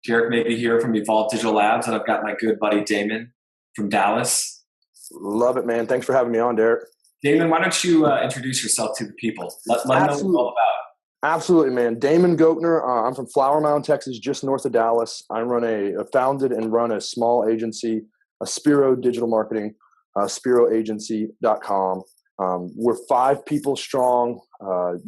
Jarek Maybe here from Evolve Digital Labs, and I've got my good buddy Damon from Dallas. Love it, man. Thanks for having me on, Derek. Damon, why don't you introduce yourself to the people? Let them know what it's all about. Absolutely, man. Damon Goetner. I'm from Flower Mound, Texas, just north of Dallas. I founded and run a small agency, a Spiro Digital Marketing, spiroagency.com. We're 5 people strong,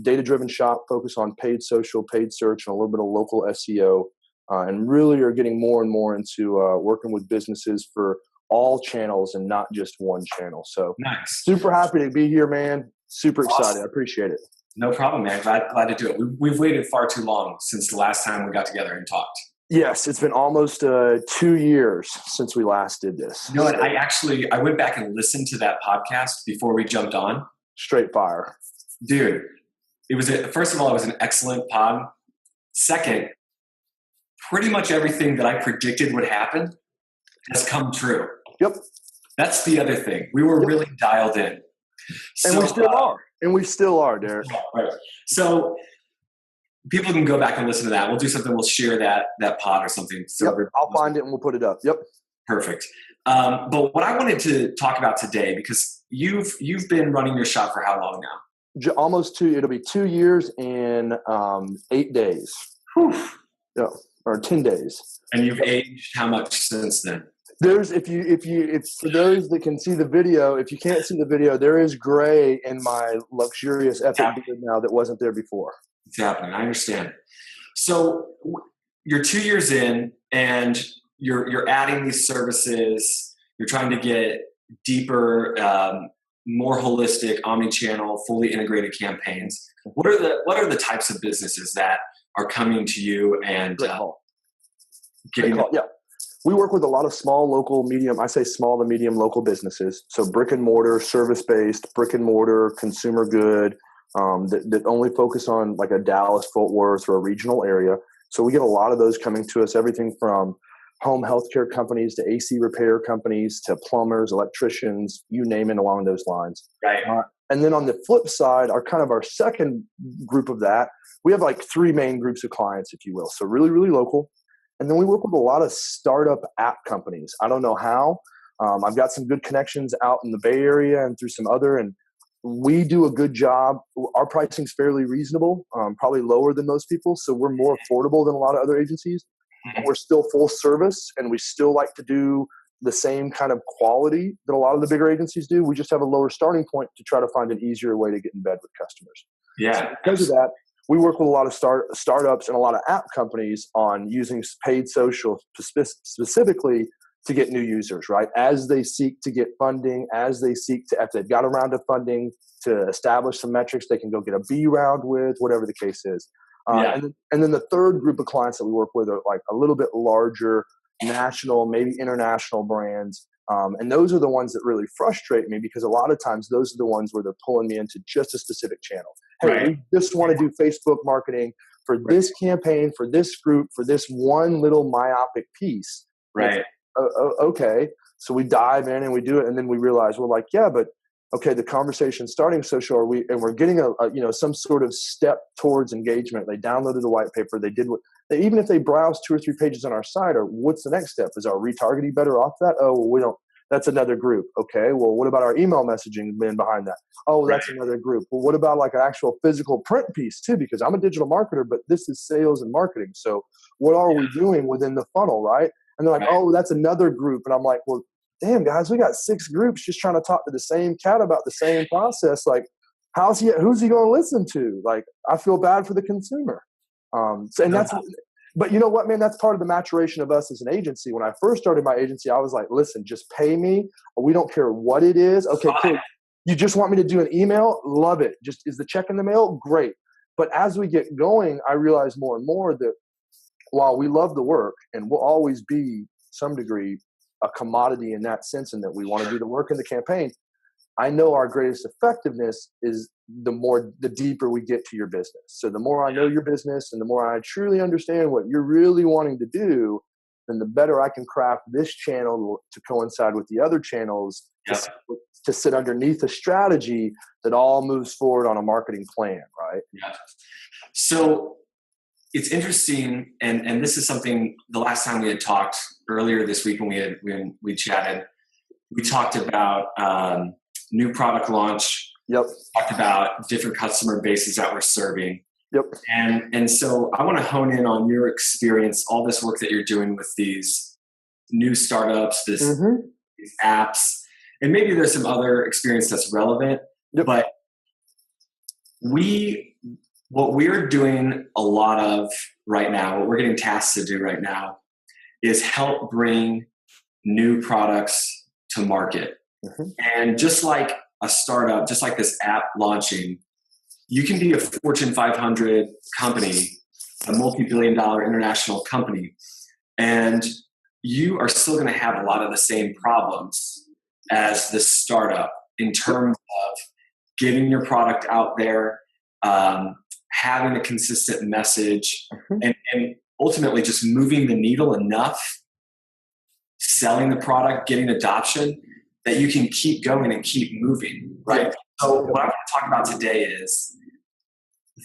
data-driven shop, focus on paid social, paid search, and a little bit of local SEO, and really are getting more and more into working with businesses for all channels and not just one channel. So nice. Super happy to be here, man. Super excited. Awesome. I appreciate it. No problem, man. Glad to do it. We've waited far too long since the last time we got together and talked. Yes, it's been almost 2 years since we last did this. You know what? I went back and listened to that podcast before we jumped on. Straight fire. Dude, first of all, it was an excellent pod. Second, pretty much everything that I predicted would happen has come true. Yep. That's the other thing. We were really dialed in. And we still are. And we still are, Derek. Right. So people can go back and listen to that. We'll do something. We'll share that pod or something. So yep. I'll find it and we'll put it up. Yep. Perfect. But what I wanted to talk about today, because you've been running your shop for how long now? Almost 2. It'll be 2 years and 8 days. Whew. Yeah, or 10 days. And you've aged how much since then? There's if for those that can see the video, if you can't see the video, there is gray in my luxurious epic beard now that wasn't there before. It's happening. I understand. So you're 2 years in, and you're adding these services. You're trying to get deeper, more holistic, omni-channel, fully integrated campaigns. What are the types of businesses that are coming to you and getting? Yeah. We work with a lot of small, local, medium, I say small to medium local businesses. So brick and mortar, service-based, brick and mortar, consumer good, that only focus on like a Dallas, Fort Worth, or a regional area. So we get a lot of those coming to us, everything from home healthcare companies to AC repair companies to plumbers, electricians, you name it along those lines. Right. And then on the flip side, our second group of that, we have like 3 main groups of clients, if you will. So really, really local. And then we work with a lot of startup app companies. I don't know how. I've got some good connections out in the Bay Area and through some other, and we do a good job. Our pricing is fairly reasonable, probably lower than most people. So we're more affordable than a lot of other agencies. But we're still full service, and we still like to do the same kind of quality that a lot of the bigger agencies do. We just have a lower starting point to try to find an easier way to get in bed with customers. Yeah. So because of that, we work with a lot of startups and a lot of app companies on using paid social specifically to get new users, right? As they seek to get funding, as they seek to, if they've got a round of funding to establish some metrics, they can go get a B round with, whatever the case is. And then the third group of clients that we work with are like a little bit larger, national, maybe international brands. And those are the ones that really frustrate me, because a lot of times those are the ones where they're pulling me into just a specific channel. Hey, we just want to do Facebook marketing for this campaign, for this group, for this one little myopic piece. Right. Okay. So we dive in and we do it. And then we realize we're like, yeah, but okay, the conversation's starting social, we're getting some sort of step towards engagement. They downloaded the white paper. They did even if they browse 2 or 3 pages on our site, or what's the next step? Is our retargeting better off that? Oh, well, we don't. That's another group. Okay. Well, what about our email messaging been behind that? Oh, that's another group. Well, what about like an actual physical print piece too? Because I'm a digital marketer, but this is sales and marketing. So what are we doing within the funnel? Right. And they're like, oh, that's another group. And I'm like, well, damn guys, we got 6 groups just trying to talk to the same cat about the same process. Like, who's he going to listen to? Like, I feel bad for the consumer. But you know what, man, that's part of the maturation of us as an agency. When I first started my agency, I was like, listen, just pay me. We don't care what it is. Okay, cool. You just want me to do an email? Love it. Just, is the check in the mail? Great. But as we get going, I realize more and more that while we love the work and we'll always be some degree a commodity in that sense, and that we want to do the work in the campaign, I know our greatest effectiveness is the deeper we get to your business. So the more I know your business and the more I truly understand what you're really wanting to do, then the better I can craft this channel to coincide with the other channels to sit underneath a strategy that all moves forward on a marketing plan, right? Yeah. So it's interesting, and this is something the last time we had talked earlier this week when we chatted, we talked about new product launch. Yep. Talked about different customer bases that we're serving. Yep. And so I want to hone in on your experience, all this work that you're doing with these new startups, these apps, and maybe there's some other experience that's relevant. Yep. But what we're doing a lot of right now, what we're getting tasked to do right now, is help bring new products to market. And just like a startup, just like this app launching, you can be a Fortune 500 company, a multi-billion-dollar international company, and you are still going to have a lot of the same problems as the startup in terms of getting your product out there, having a consistent message, and ultimately just moving the needle enough, selling the product, getting adoption, that you can keep going and keep moving, right? So what I want to talk about today is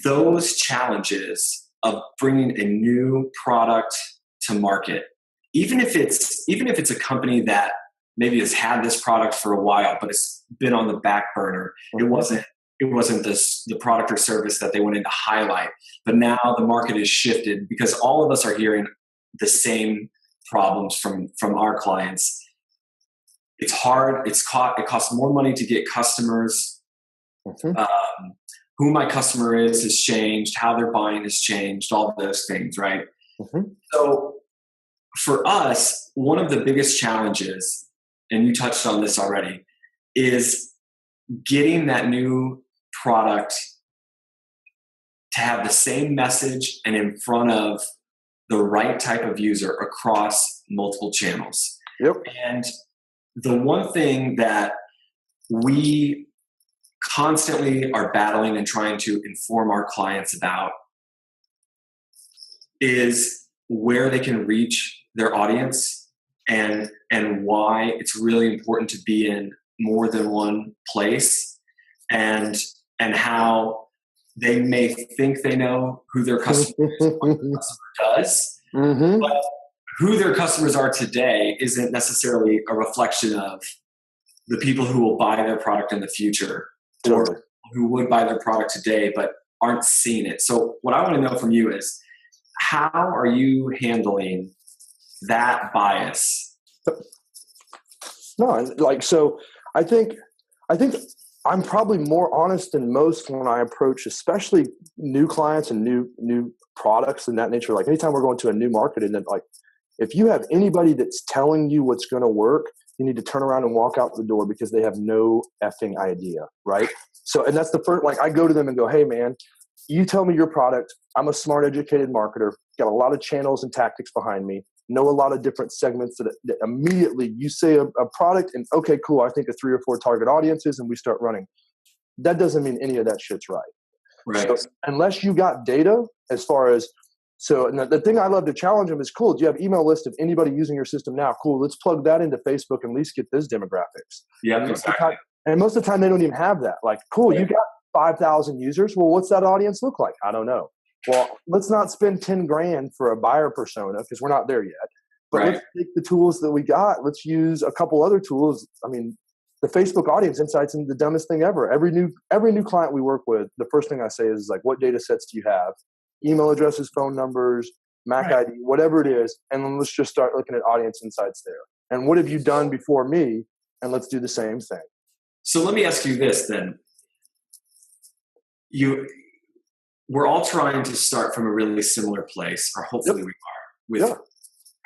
those challenges of bringing a new product to market. Even if it's a company that maybe has had this product for a while, but it's been on the back burner. It wasn't the product or service that they wanted to highlight. But now the market has shifted because all of us are hearing the same problems from our clients. It's hard. It costs more money to get customers. Who my customer is has changed. How they're buying has changed. All of those things, right? So for us, one of the biggest challenges, and you touched on this already, is getting that new product to have the same message and in front of the right type of user across multiple channels. Yep. And the one thing that we constantly are battling and trying to inform our clients about is where they can reach their audience and why it's really important to be in more than one place, and how they may think they know who their customer does, but who their customers are today isn't necessarily a reflection of the people who will buy their product in the future, or who would buy their product today but aren't seeing it. So what I want to know from you is, how are you handling that bias? No, so I think I'm probably more honest than most when I approach, especially new clients and new products and that nature. Like anytime we're going to a new market, and then like, if you have anybody that's telling you what's going to work, you need to turn around and walk out the door, because they have no effing idea, right? So, and that's the first, like I go to them and go, hey man, you tell me your product. I'm a smart, educated marketer, got a lot of channels and tactics behind me, know a lot of different segments that immediately you say a product and okay, cool, I think of 3 or 4 target audiences and we start running. That doesn't mean any of that shit's right. Right. So unless you got data as far as, so and the thing I love to challenge them is, cool, do you have email list of anybody using your system now? Cool, let's plug that into Facebook and at least get those demographics. Yeah, exactly. And most of the time they don't even have that. Like, cool, you got 5,000 users. Well, what's that audience look like? I don't know. Well, let's not spend 10 grand for a buyer persona, because we're not there yet. But let's take the tools that we got. Let's use a couple other tools. I mean, the Facebook Audience Insights is the dumbest thing ever. Every new client we work with, the first thing I say is like, what data sets do you have? Email addresses, phone numbers, MAC ID, whatever it is. And then let's just start looking at Audience Insights there. And what have you done before me? And let's do the same thing. So let me ask you this then. We're all trying to start from a really similar place, or hopefully we are, with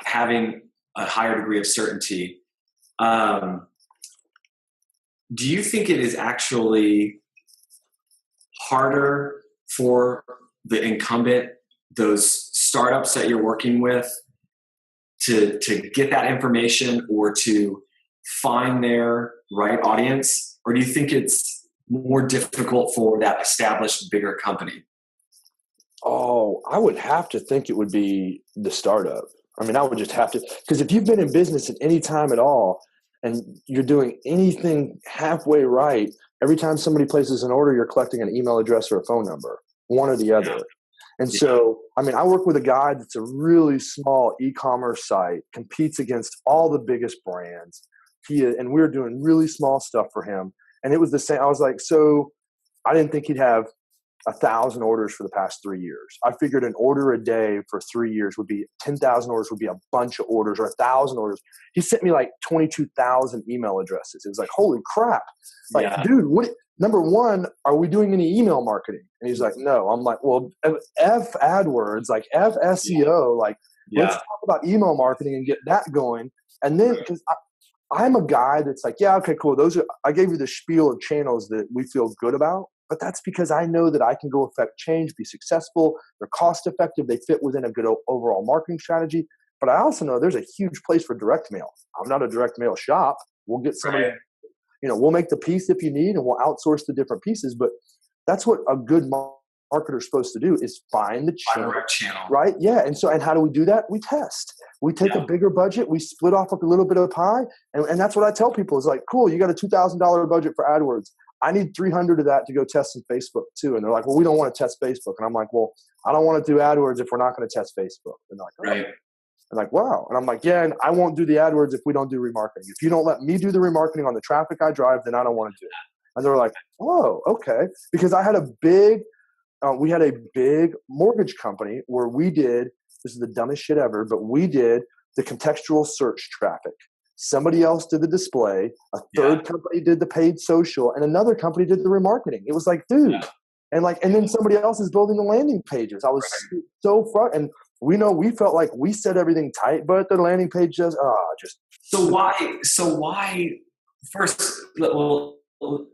having a higher degree of certainty. Do you think it is actually harder for the incumbent, those startups that you're working with, to get that information or to find their right audience? Or do you think it's more difficult for that established, bigger company? Oh, I would have to think it would be the startup. I mean, I would just have to, because if you've been in business at any time at all and you're doing anything halfway right, every time somebody places an order, you're collecting an email address or a phone number, one or the other. And so, I mean, I work with a guy that's a really small e-commerce site, competes against all the biggest brands. And we were doing really small stuff for him. And it was the same. I was like, so I didn't think he'd have 1,000 orders for the past 3 years. I figured an order a day for 3 years would be 10,000 orders, would be a bunch of orders, or 1,000 orders. He sent me like 22,000 email addresses. It was like, holy crap. Like, dude, number one, are we doing any email marketing? And he's like, no. I'm like, well, F AdWords, like F SEO, like let's talk about email marketing and get that going. And then, because I'm a guy that's like, yeah, okay, cool. I gave you the spiel of channels that we feel good about. But that's because I know that I can go affect change, be successful. They're cost effective. They fit within a good overall marketing strategy. But I also know there's a huge place for direct mail. I'm not a direct mail shop. We'll get somebody, we'll make the piece if you need, and we'll outsource the different pieces. But that's what a good marketer is supposed to do, is find the channel. Right? Yeah. And how do we do that? We test. We take a bigger budget. We split off a little bit of pie. And that's what I tell people is like, cool, you got a $2,000 budget for AdWords. I need 300 of that to go test some Facebook too. And they're like, well, we don't want to test Facebook. And I'm like, well, I don't want to do AdWords if we're not going to test Facebook. And they're like, oh. Right. I'm like, wow. And I'm like, yeah, and I won't do the AdWords if we don't do remarketing. If you don't let me do the remarketing on the traffic I drive, then I don't want to do it. And they're like, oh, okay. Because we had a big mortgage company where this is the dumbest shit ever, but we did the contextual search traffic. Somebody else did the display. A third company did the paid social, and another company did the remarketing. It was like, dude, and then somebody else is building the landing pages. I was so frustrated, and we felt like we said everything tight, but the landing page just. So why? First,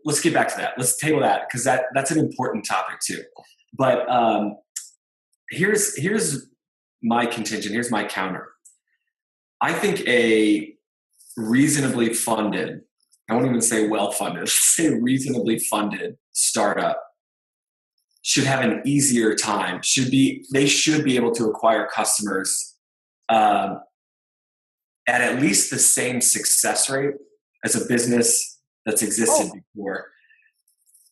let's get back to that. Let's table that, because that's an important topic too. But here's my contingent. Here's my counter. I think a reasonably funded, I won't even say well-funded, let's say reasonably funded startup should have an easier time. They should be able to acquire customers at least the same success rate as a business that's existed before.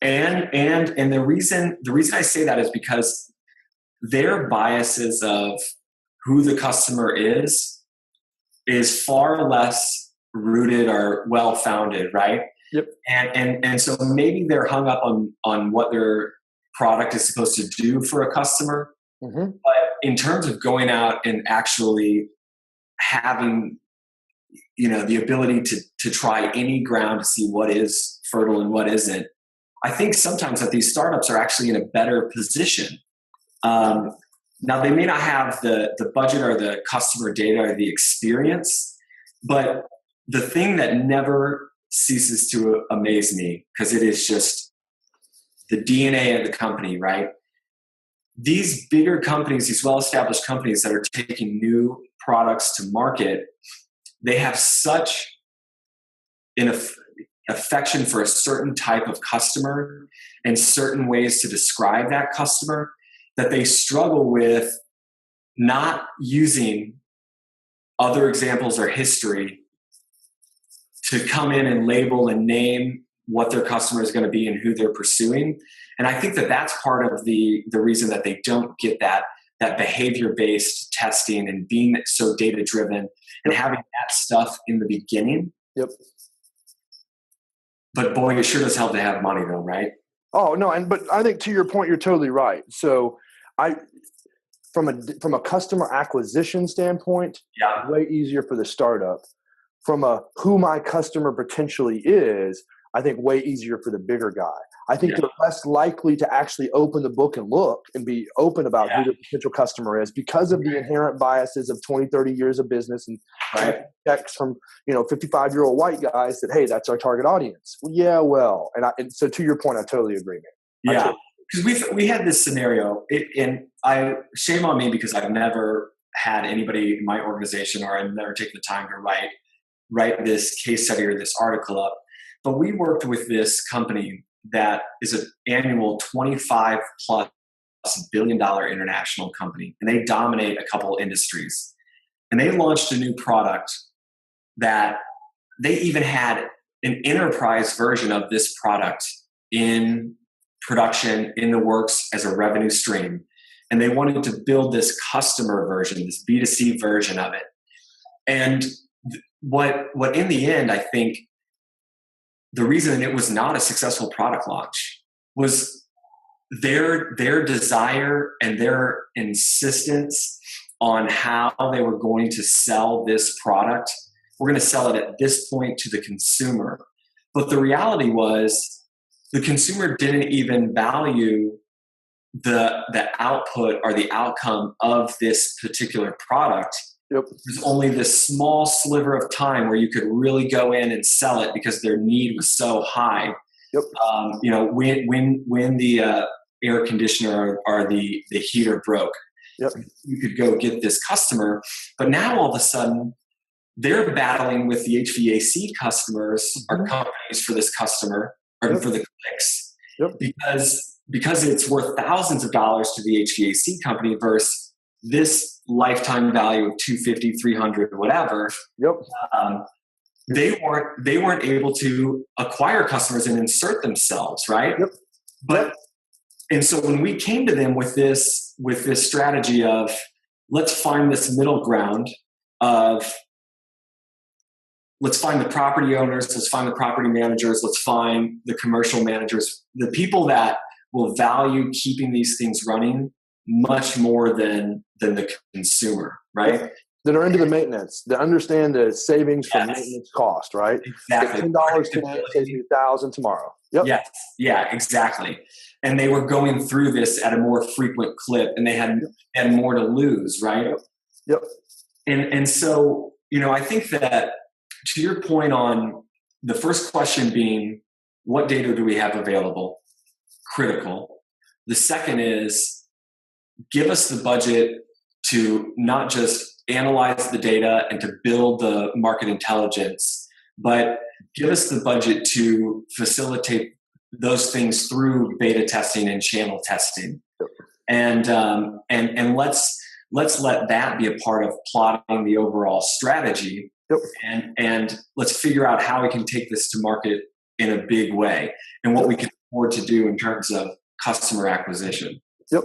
And the reason I say that is because their biases of who the customer is far less rooted or well-founded, right? Yep. And so maybe they're hung up on what their product is supposed to do for a customer. Mm-hmm. But in terms of going out and actually having, the ability to try any ground to see what is fertile and what isn't, I think sometimes that these startups are actually in a better position. Now, they may not have the budget or the customer data or the experience, but the thing that never ceases to amaze me, because it is just the DNA of the company, right? These bigger companies, these well-established companies that are taking new products to market, they have such an affection for a certain type of customer and certain ways to describe that customer that they struggle with not using other examples or history to come in and label and name what their customer is going to be and who they're pursuing. And I think that that's part of the reason that they don't get that behavior-based testing and being so data-driven and having that stuff in the beginning. Yep. But boy, it sure does help to have money though, right? Oh, no. But I think to your point, you're totally right. So from a customer acquisition standpoint, way easier for the startup. From who my customer potentially is, I think way easier for the bigger guy. I think they're less likely to actually open the book and look and be open about who the potential customer is because of the inherent biases of 20, 30 years of business and checks from 55-year-old white guys that, hey, that's our target audience. Well, and so to your point, I totally agree, man. Yeah, because we had this scenario, and shame on me because I've never had anybody in my organization, or I've never taken the time to write this case study or this article up. But we worked with this company that is an annual $25+ billion international company, and they dominate a couple industries. And they launched a new product that they even had an enterprise version of this product in production, in the works as a revenue stream. and they wanted to build this customer version, this B2C version of it. And what in the end, I think the reason it was not a successful product launch was their desire and their insistence on how they were going to sell this product. We're going to sell it at this point to the consumer. But the reality was the consumer didn't even value the output or the outcome of this particular product. Yep. There's only this small sliver of time where you could really go in and sell it because their need was so high. Yep. When the air conditioner or the heater broke, yep, you could go get this customer. But now all of a sudden, they're battling with the HVAC customers or companies for this customer or yep, for the clicks, yep, because it's worth thousands of dollars to the HVAC company versus this lifetime value of $250, $300, whatever. Yep. They weren't able to acquire customers and insert themselves, right? Yep. But and so when we came to them with this strategy of let's find this middle ground of let's find the property owners, let's find the property managers, let's find the commercial managers, the people that will value keeping these things running much more than the consumer, right? That are into the maintenance, that understand the savings from maintenance cost, right? Exactly. $10 today saves you $1,000 tomorrow. Yep. Yes. Yeah, exactly. And they were going through this at a more frequent clip, and they had more to lose, right? Yep. And so, I think that to your point on the first question being, what data do we have available? Critical. The second is, give us the budget to not just analyze the data and to build the market intelligence, but give us the budget to facilitate those things through beta testing and channel testing. And let's let that be a part of plotting the overall strategy. Yep. And let's figure out how we can take this to market in a big way and what we can afford to do in terms of customer acquisition. Yep.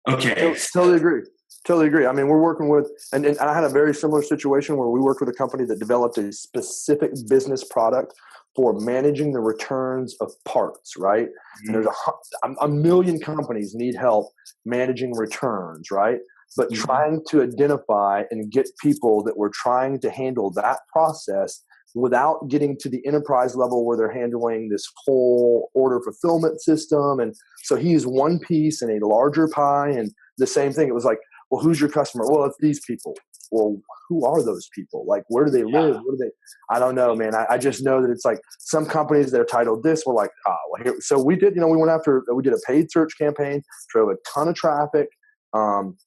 Okay. Totally agree. I mean, we're working with, and I had a very similar situation where we worked with a company that developed a specific business product for managing the returns of parts, right? Mm-hmm. And there's a million companies need help managing returns, right? But mm-hmm. trying to identify and get people that were trying to handle that process without getting to the enterprise level where they're handling this whole order fulfillment system. And so he used one piece in a larger pie, and the same thing. It was like, well, who's your customer? Well, it's these people. Well, who are those people? Like, where do they live? What do they? I don't know, man. I just know that it's like some companies that are titled this were like, well, here. So we did, we did a paid search campaign, drove a ton of traffic,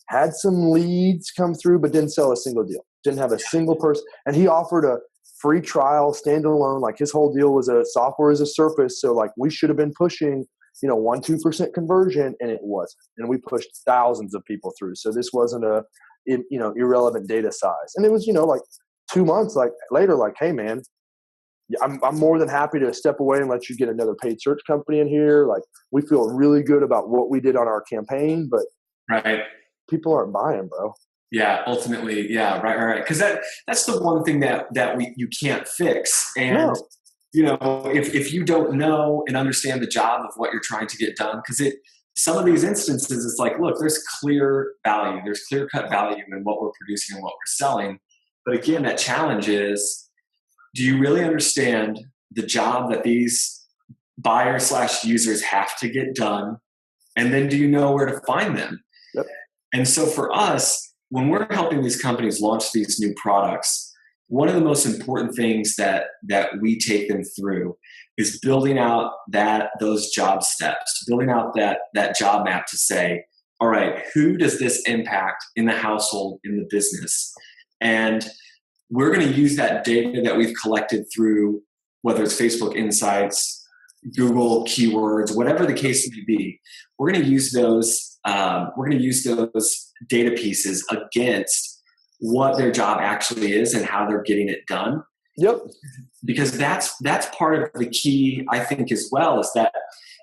had some leads come through, but didn't sell a single deal. Didn't have a single person. And he offered a free trial, standalone. Like his whole deal was a software as a service. So like we should have been pushing 1-2% conversion, and it wasn't. And we pushed thousands of people through. So this wasn't a irrelevant data size. And it was like 2 months later, like, hey man, I'm more than happy to step away and let you get another paid search company in here. Like, we feel really good about what we did on our campaign, but right, people aren't buying, bro. Yeah, ultimately, yeah, right. Because that's the one thing that you can't fix. And if you don't know and understand the job of what you're trying to get done, because some of these instances, it's like, look, there's clear value, there's clear cut value in what we're producing and what we're selling. But again, that challenge is, do you really understand the job that these buyers/users have to get done? And then do you know where to find them? Yep. And so for us, when we're helping these companies launch these new products, one of the most important things that we take them through is building out those job steps, building out that job map to say, all right, who does this impact in the household, in the business? And we're going to use that data that we've collected through, whether it's Facebook Insights, Google keywords, whatever the case may be. We're going to use those. We're going to use those data pieces against what their job actually is and how they're getting it done. Yep. Because that's part of the key, I think, as well, is that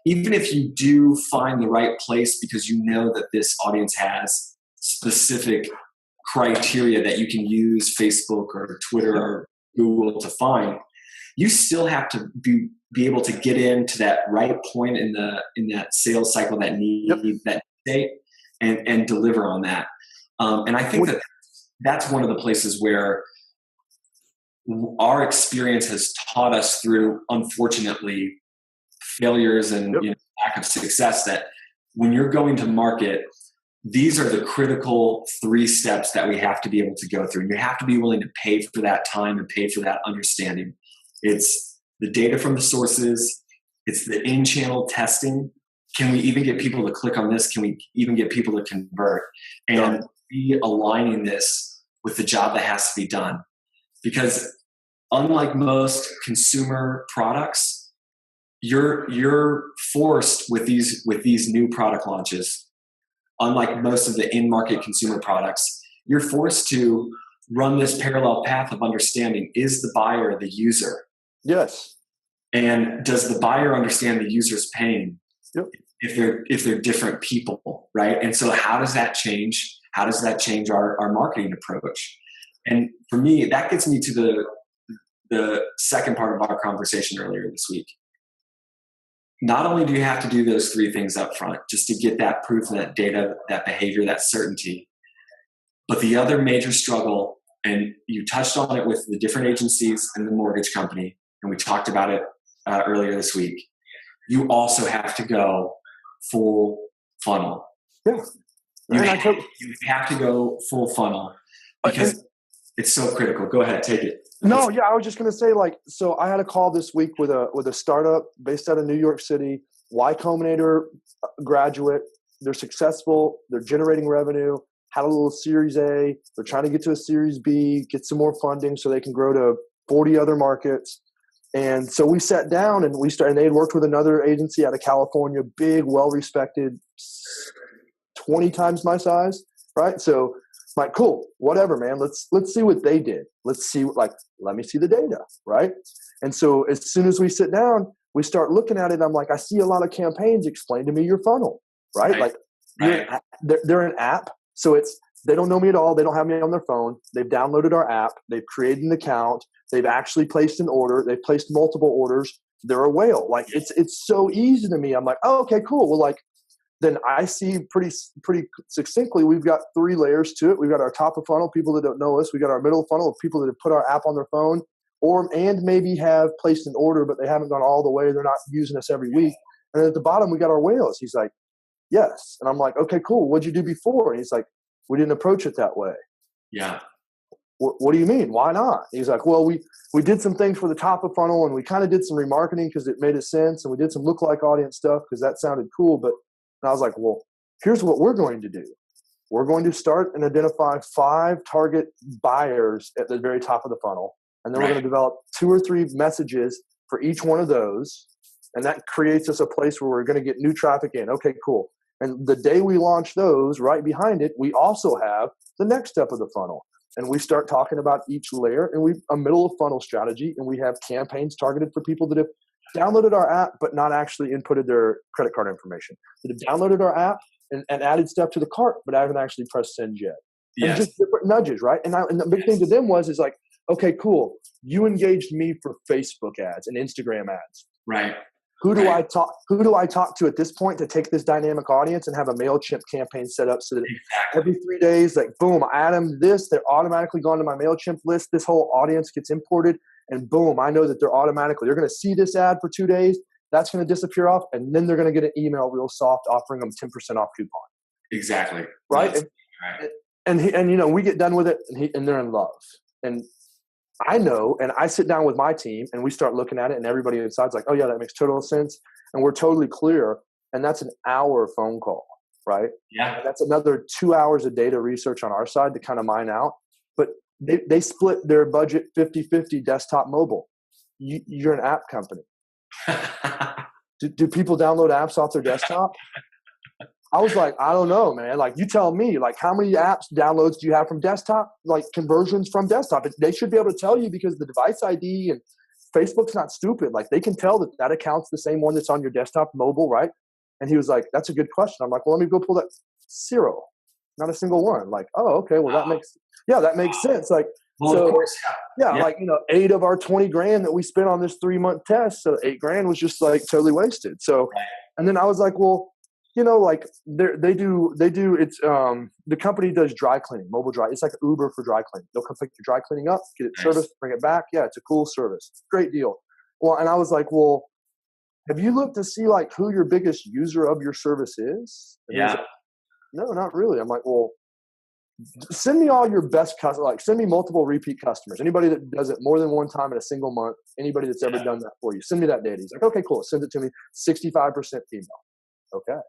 even if you do find the right place because you know that this audience has specific criteria that you can use Facebook or Twitter or Google to find, you still have to be able to get into that right point in that sales cycle, that need, that state, and deliver on that. And I think that's one of the places where our experience has taught us through, unfortunately, failures and lack of success, that when you're going to market, these are the critical 3 steps that we have to be able to go through. And you have to be willing to pay for that time and pay for that understanding. It's the data from the sources. It's the in-channel testing. Can we even get people to click on this? Can we even get people to convert? And be aligning this with the job that has to be done. Because unlike most consumer products, you're forced with these new product launches. Unlike most of the in-market consumer products, you're forced to run this parallel path of understanding, is the buyer the user? Yes. And does the buyer understand the user's pain? Yep. If they're different people, right? And so how does that change? How does that change our marketing approach? And for me, that gets me to the second part of our conversation earlier this week. Not only do you have to do those 3 things up front, just to get that proof and that data, that behavior, that certainty, but the other major struggle, and you touched on it with the different agencies and the mortgage company, and we talked about it earlier this week, you also have to go full funnel. Yeah. You have to go full funnel because it's so critical. Go ahead, take it. No, yeah, I was just going to say, so I had a call this week with a startup based out of New York City, Y Combinator graduate. They're successful. They're generating revenue, had a little Series A. They're trying to get to a Series B, get some more funding so they can grow to 40 other markets. And so we sat down and and they had worked with another agency out of California, big, well-respected, 20 times my size, right? So like, cool, whatever, man. Let's see what they did. Let's see, let me see the data, right? And so as soon as we sit down, we start looking at it. I'm like, I see a lot of campaigns. Explain to me your funnel, right? They're an app, so they don't know me at all. They don't have me on their phone. They've downloaded our app. They've created an account. They've actually placed an order. They've placed multiple orders. They're a whale. It's so easy to me. I'm like, oh, okay, cool. Well, then I see pretty succinctly, we've got 3 layers to it. We've got our top of funnel, people that don't know us. We got our middle funnel of people that have put our app on their phone and maybe have placed an order, but they haven't gone all the way. They're not using us every week. And then at the bottom, we got our whales. He's like, yes. And I'm like, okay, cool. What'd you do before? And he's like, we didn't approach it that way. Yeah. What do you mean? Why not? He's like, well, we did some things for the top of funnel and we kind of did some remarketing because it made sense. And we did some lookalike audience stuff because that sounded cool. And I was like, well, here's what we're going to do. We're going to start and identify 5 target buyers at the very top of the funnel. And then we're going to develop 2 or 3 messages for each one of those. And that creates us a place where we're going to get new traffic in. Okay, cool. And the day we launch those, right behind it, we also have the next step of the funnel. And we start talking about each layer, and a middle of funnel strategy. And we have campaigns targeted for people that have downloaded our app but not actually inputted their credit card information, that have downloaded our app and added stuff to the cart but haven't actually pressed send yet. Yes. And just different nudges, right? And the big thing to them was like, okay, cool, you engaged me for Facebook ads and Instagram ads, right? Who do I talk to at this point to take this dynamic audience and have a MailChimp campaign set up so that every 3 days, boom, I add them this, they're automatically gone to my MailChimp list. This whole audience gets imported. And boom, I know that they're going to see this ad for 2 days. That's going to disappear off. And then they're going to get an email real soft offering them 10% off coupon. Exactly. Right. And we get done with it and they're in love. And I know, and I sit down with my team and we start looking at it and everybody inside's like, oh yeah, that makes total sense. And we're totally clear. And that's an hour phone call, right? Yeah. And that's another 2 hours of data research on our side to kind of mine out. But they split their budget 50-50 desktop mobile. You're an app company. Do people download apps off their desktop? I was like, I don't know, man. You tell me, how many apps downloads do you have from desktop? Conversions from desktop. They should be able to tell you because the device ID and Facebook's not stupid. Like they can tell that that account's the same one that's on your desktop mobile, right? And he was like, that's a good question. I'm like, well, let me go pull that. 0, not a single one. Like, oh, okay, well that makes sense. Like, well, so of course, yeah, like, 8 of our 20 grand that we spent on this 3-month test, so 8 grand was just like totally wasted. So, and then I was like, well, like they do it's the company does dry cleaning, mobile dry. It's like Uber for dry cleaning. They'll come pick your dry cleaning up, get it serviced, bring it back. Yeah, it's a cool service. Great deal. Well, and I was like, well, have you looked to see like who your biggest user of your service is? And yeah. like, no, not really. I'm like, well, send me all your best customers. Like, send me multiple repeat customers. Anybody that does it more than one time in a single month. Anybody that's ever done that for you. Send me that data. He's like, okay, cool. Send it to me. 65% female. Okay.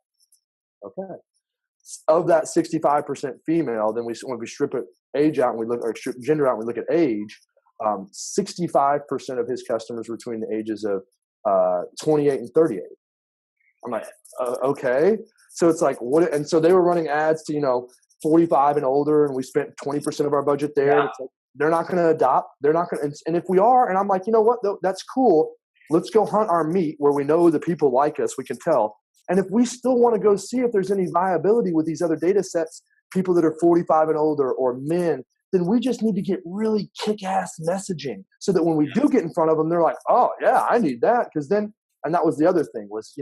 Of that 65% female, then when we strip it age out and we look, or strip gender out and we look at age, 65% of his customers were between the ages of 28 and 38. I'm like, okay. So it's like, what? And so they were running ads to, 45 and older, and we spent 20% of our budget there. Yeah. It's like, they're not going to adopt. They're not going to. And if we are, and I'm like, you know what? That's cool. Let's go hunt our meat where we know the people like us. We can tell. And if we still want to go see if there's any viability with these other data sets, people that are 45 and older or men, then we just need to get really kick-ass messaging so that when we do get in front of them, they're like, oh, yeah, I need that. Because then, and that was the other thing was,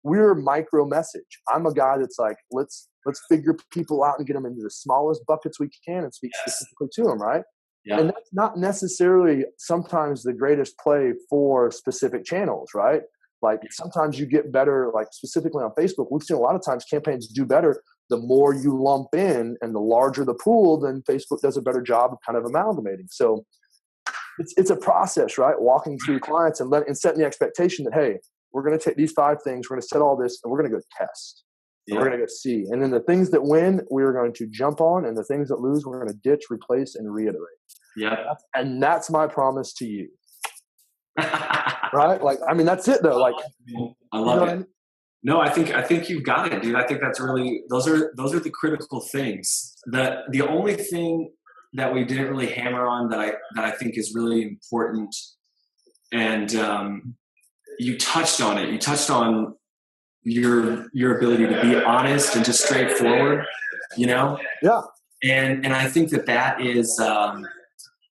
we're micro message. I'm a guy that's like, let's figure people out and get them into the smallest buckets we can and speak specifically to them, right? Yeah. And that's not necessarily sometimes the greatest play for specific channels, right? Like sometimes you get better, like specifically on Facebook, we've seen a lot of times campaigns do better. The more you lump in and the larger the pool, then Facebook does a better job of kind of amalgamating. So it's a process, right? Walking through clients and setting the expectation that, hey, we're going to take these 5 things, we're going to set all this, and we're going to go test. Yeah. We're going to go see. And then the things that win, we're going to jump on, and the things that lose, we're going to ditch, replace, and reiterate. Yeah. And that's my promise to you. Right? Like, I mean, that's it though. Like, I love it. No, I think you've got it, dude. I think that's really, those are the critical things. The only thing that we didn't really hammer on that I think is really important, and you touched on it. You touched on your ability to be honest and just straightforward, Yeah. And I think that is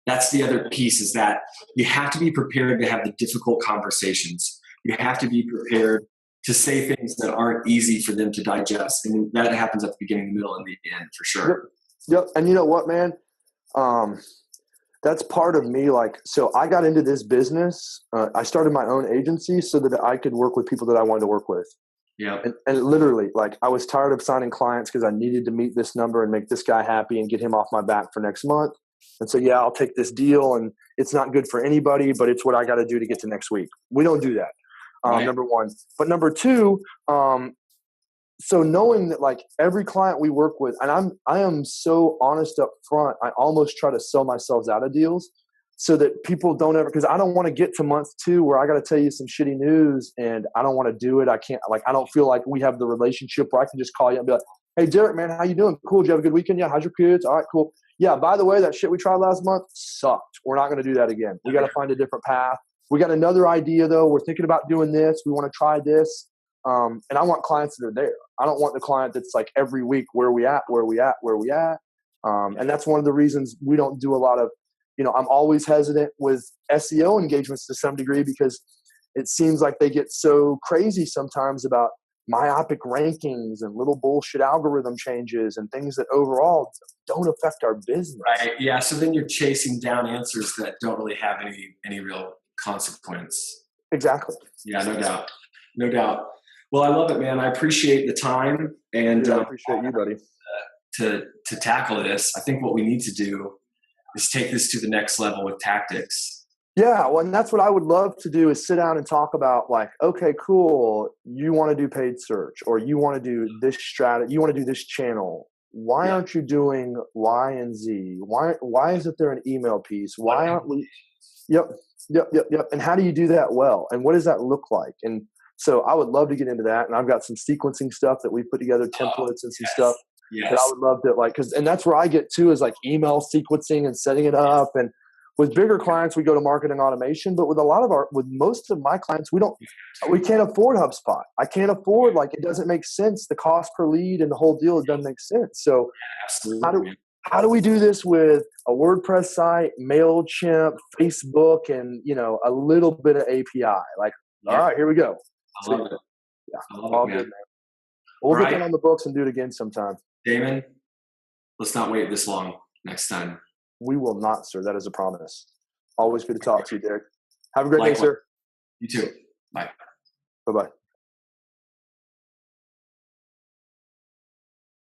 that's the other piece, is that you have to be prepared to have the difficult conversations. You have to be prepared to say things that aren't easy for them to digest. And that happens at the beginning, the middle, and the end for sure. Yep. And you know what, man? That's part of me. Like, so I got into this business. I started my own agency so that I could work with people that I wanted to work with. Yeah. And literally, like, I was tired of signing clients because I needed to meet this number and make this guy happy and get him off my back for next month. And so, yeah, I'll take this deal, and it's not good for anybody, but it's what I got to do to get to next week. We don't do that. Right. Number one. But number two, so knowing that like every client we work with, and I am so honest up front, I almost try to sell myself out of deals so that people don't ever, because I don't want to get to month 2 where I got to tell you some shitty news and I don't want to do it. I can't, like, I don't feel like we have the relationship where I can just call you and be like, hey, Derek, man, how you doing? Cool. Did you have a good weekend? Yeah. How's your kids? All right, cool. Yeah. By the way, that shit we tried last month sucked. We're not going to do that again. We got to find a different path. We got another idea though. We're thinking about doing this. We want to try this. And I want clients that are there. I don't want the client that's like every week, where we at? And that's one of the reasons we don't do a lot of, I'm always hesitant with SEO engagements to some degree, because it seems like they get so crazy sometimes about myopic rankings and little bullshit algorithm changes and things that overall don't affect our business. Right. Yeah. So then you're chasing down answers that don't really have any real consequence. Exactly. Yeah, no doubt. Well, I love it, man. I appreciate the time, and I appreciate you, buddy. To tackle this. I think what we need to do is take this to the next level with tactics. Yeah, well, and that's what I would love to do, is sit down and talk about, like, okay, cool, you want to do paid search, or you want to do this strategy, you want to do this channel. Why aren't you doing Y and Z? Why isn't there an email piece? Why aren't we? Yep. And how do you do that well? And what does that look like? And so I would love to get into that. And I've got some sequencing stuff that we put together, templates and some stuff that I would love to, like, and that's where I get to, is like email sequencing and setting it up. And With bigger clients, we go to marketing automation, but with most of my clients, we can't afford HubSpot. I can't afford, it doesn't make sense. The cost per lead and the whole deal, it doesn't make sense. So how do we do this with a WordPress site, MailChimp, Facebook, and, a little bit of API? All right, here we go. I love it. Yeah, all good, man. We'll get that on the books and do it again sometime. Damon, let's not wait this long next time. We will not, sir. That is a promise. Always good to talk to you, Derek. Have a great day, sir. You too. Bye. Bye-bye.